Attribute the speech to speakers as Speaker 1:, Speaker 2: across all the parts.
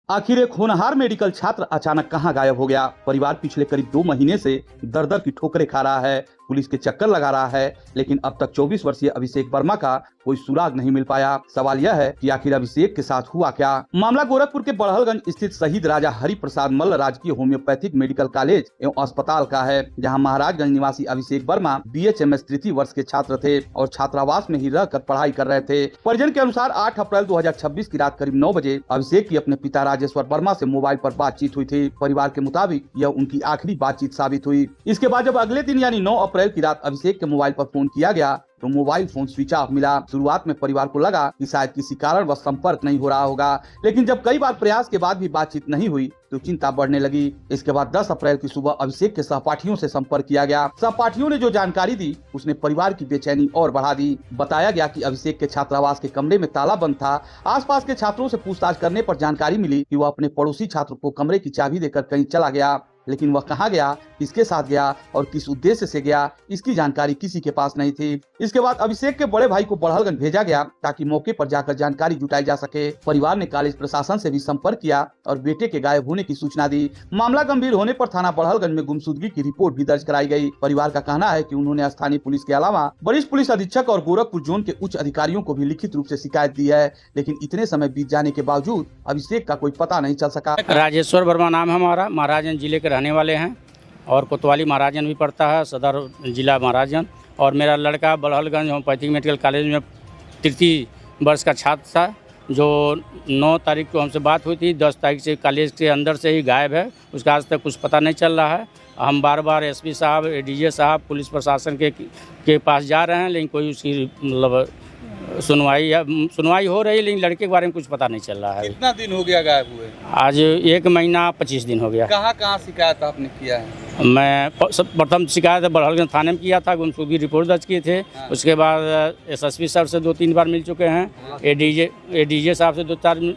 Speaker 1: आखिर एक होनहार मेडिकल छात्र अचानक कहां गायब हो गया। परिवार पिछले करीब 2 महीने से दर दर की ठोकरें खा रहा है, पुलिस के चक्कर लगा रहा है, लेकिन अब तक 24 वर्षीय अभिषेक वर्मा का कोई सुराग नहीं मिल पाया। सवाल यह है कि आखिर अभिषेक के साथ हुआ क्या। मामला गोरखपुर के बड़हलगंज स्थित शहीद राजा हरि प्रसाद मल्ल राजकीय होम्योपैथिक मेडिकल कॉलेज एवं अस्पताल का है, जहां महाराजगंज निवासी अभिषेक वर्मा BHMS तृतीय वर्ष के छात्र थे और छात्रावास में ही रहकर पढ़ाई कर रहे थे। परिजन के अनुसार 8 अप्रैल 2026 की रात करीब 9 बजे अभिषेक की अपने पिता राजेश्वर वर्मा से मोबाइल पर बातचीत हुई थी। परिवार के मुताबिक यह उनकी आखिरी बातचीत साबित हुई। इसके बाद जब अगले दिन यानी 9 अप्रैल की रात अभिषेक के मोबाइल पर फोन किया गया तो मोबाइल फोन स्विच ऑफ मिला। शुरुआत में परिवार को लगा कि शायद किसी कारण वह संपर्क नहीं हो रहा होगा, लेकिन जब कई बार प्रयास के बाद भी बातचीत नहीं हुई तो चिंता बढ़ने लगी। इसके बाद 10 अप्रैल की सुबह अभिषेक के सहपाठियों से संपर्क किया गया। सहपाठियों ने जो जानकारी दी उसने परिवार की बेचैनी और बढ़ा दी। बताया गया कि अभिषेक के छात्रावास के कमरे में ताला बंद था। आसपास के छात्रों से पूछताछ करने पर जानकारी मिली कि वह अपने पड़ोसी छात्र को कमरे की चाबी देकर कहीं चला गया, लेकिन वह कहाँ गया, किसके साथ गया और किस उद्देश्य से गया, इसकी जानकारी किसी के पास नहीं थी। इसके बाद अभिषेक के बड़े भाई को बड़हलगंज भेजा गया ताकि मौके पर जाकर जानकारी जुटाई जा सके। परिवार ने कॉलेज प्रशासन से भी संपर्क किया और बेटे के गायब होने की सूचना दी। मामला गंभीर होने पर थाना बड़हलगंज में गुमशुदगी की रिपोर्ट भी दर्ज कराई गई। परिवार का कहना है कि उन्होंने स्थानीय पुलिस के अलावा वरिष्ठ पुलिस अधीक्षक और गोरखपुर जोन के उच्च अधिकारियों को भी लिखित रूप से शिकायत दी है, लेकिन इतने समय बीत जाने के बावजूद अभिषेक का कोई पता नहीं चल सका।
Speaker 2: राजेश्वर वर्मा नाम है हमारा, महाराजगंज जिले के रहने वाले हैं और कोतवाली महाराजगंज भी पड़ता है, सदर जिला महाराजगंज। और मेरा लड़का बड़हलगंज होम्योपैथिक मेडिकल कॉलेज में तृतीय वर्ष का छात्र था, जो 9 तारीख को हमसे बात हुई थी। 10 तारीख से कॉलेज के अंदर से ही गायब है, उसका आज तक कुछ पता नहीं चल रहा है। हम बार बार SP साहब, ADJ साहब, पुलिस प्रशासन के पास जा रहे हैं, लेकिन कोई उसकी मतलब सुनवाई हो रही है, लेकिन लड़के के बारे में कुछ पता नहीं चल रहा है।
Speaker 3: कितना दिन हो गया गायब हुए?
Speaker 2: आज 1 महीना 25 दिन हो गया।
Speaker 3: कहाँ शिकायत आपने किया है?
Speaker 2: मैं प्रथम शिकायत बड़हलगंज थाने में किया था, गुमशुदगी रिपोर्ट दर्ज किए थे। उसके बाद SSP साहब से 2-3 बार मिल चुके हैं, ADJ साहब से 2-4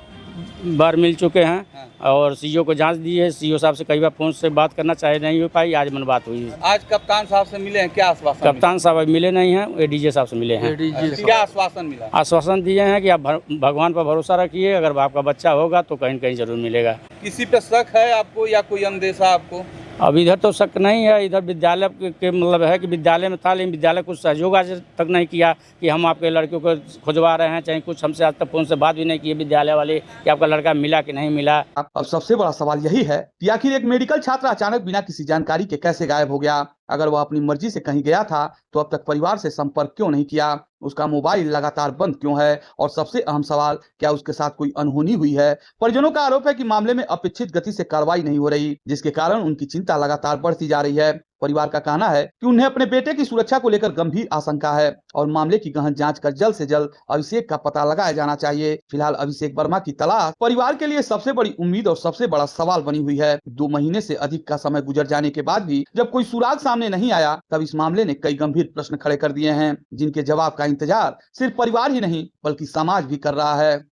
Speaker 2: बार मिल चुके हैं और CO को जांच दी है। CO साहब से कई बार फोन से बात करना चाहे नहीं हो पाई, आज मन बात हुई।
Speaker 3: आज कप्तान साहब से मिले हैं, क्या आश्वासन?
Speaker 2: कप्तान साहब अभी मिले नहीं हैं, ADJ साहब से मिले हैं।
Speaker 3: क्या आश्वासन मिला?
Speaker 2: आश्वासन दिए हैं कि आप भगवान पर भरोसा रखिए, अगर आपका बच्चा होगा तो कहीं न कहीं जरूर मिलेगा।
Speaker 3: किसी पे शक है आपको या कोई अंदेशा आपको?
Speaker 2: अब इधर तो शक नहीं है, इधर विद्यालय के मतलब है कि विद्यालय में था, लेकिन विद्यालय कुछ सहयोग आज तक नहीं किया कि हम आपके लड़के को खुजवा रहे हैं, चाहे कुछ हमसे आज तक फोन से बात भी नहीं की विद्यालय वाले कि आपका लड़का मिला कि नहीं मिला।
Speaker 1: अब सबसे बड़ा सवाल यही है कि आखिर एक मेडिकल छात्र अचानक बिना किसी जानकारी के कैसे गायब हो गया। अगर वह अपनी मर्जी से कहीं गया था तो अब तक परिवार से संपर्क क्यों नहीं किया, उसका मोबाइल लगातार बंद क्यों है, और सबसे अहम सवाल, क्या उसके साथ कोई अनहोनी हुई है। परिजनों का आरोप है कि मामले में अपेक्षित गति से कार्रवाई नहीं हो रही, जिसके कारण उनकी चिंता लगातार बढ़ती जा रही है। परिवार का कहना है कि उन्हें अपने बेटे की सुरक्षा को लेकर गंभीर आशंका है और मामले की गहन जांच कर जल्द से जल्द अभिषेक का पता लगाया जाना चाहिए। फिलहाल अभिषेक वर्मा की तलाश परिवार के लिए सबसे बड़ी उम्मीद और सबसे बड़ा सवाल बनी हुई है। 2 महीने से अधिक का समय गुजर जाने के बाद भी जब कोई सुराग सामने नहीं आया, तब इस मामले ने कई गंभीर प्रश्न खड़े कर दिए हैं, जिनके जवाब का इंतजार सिर्फ परिवार ही नहीं बल्कि समाज भी कर रहा है।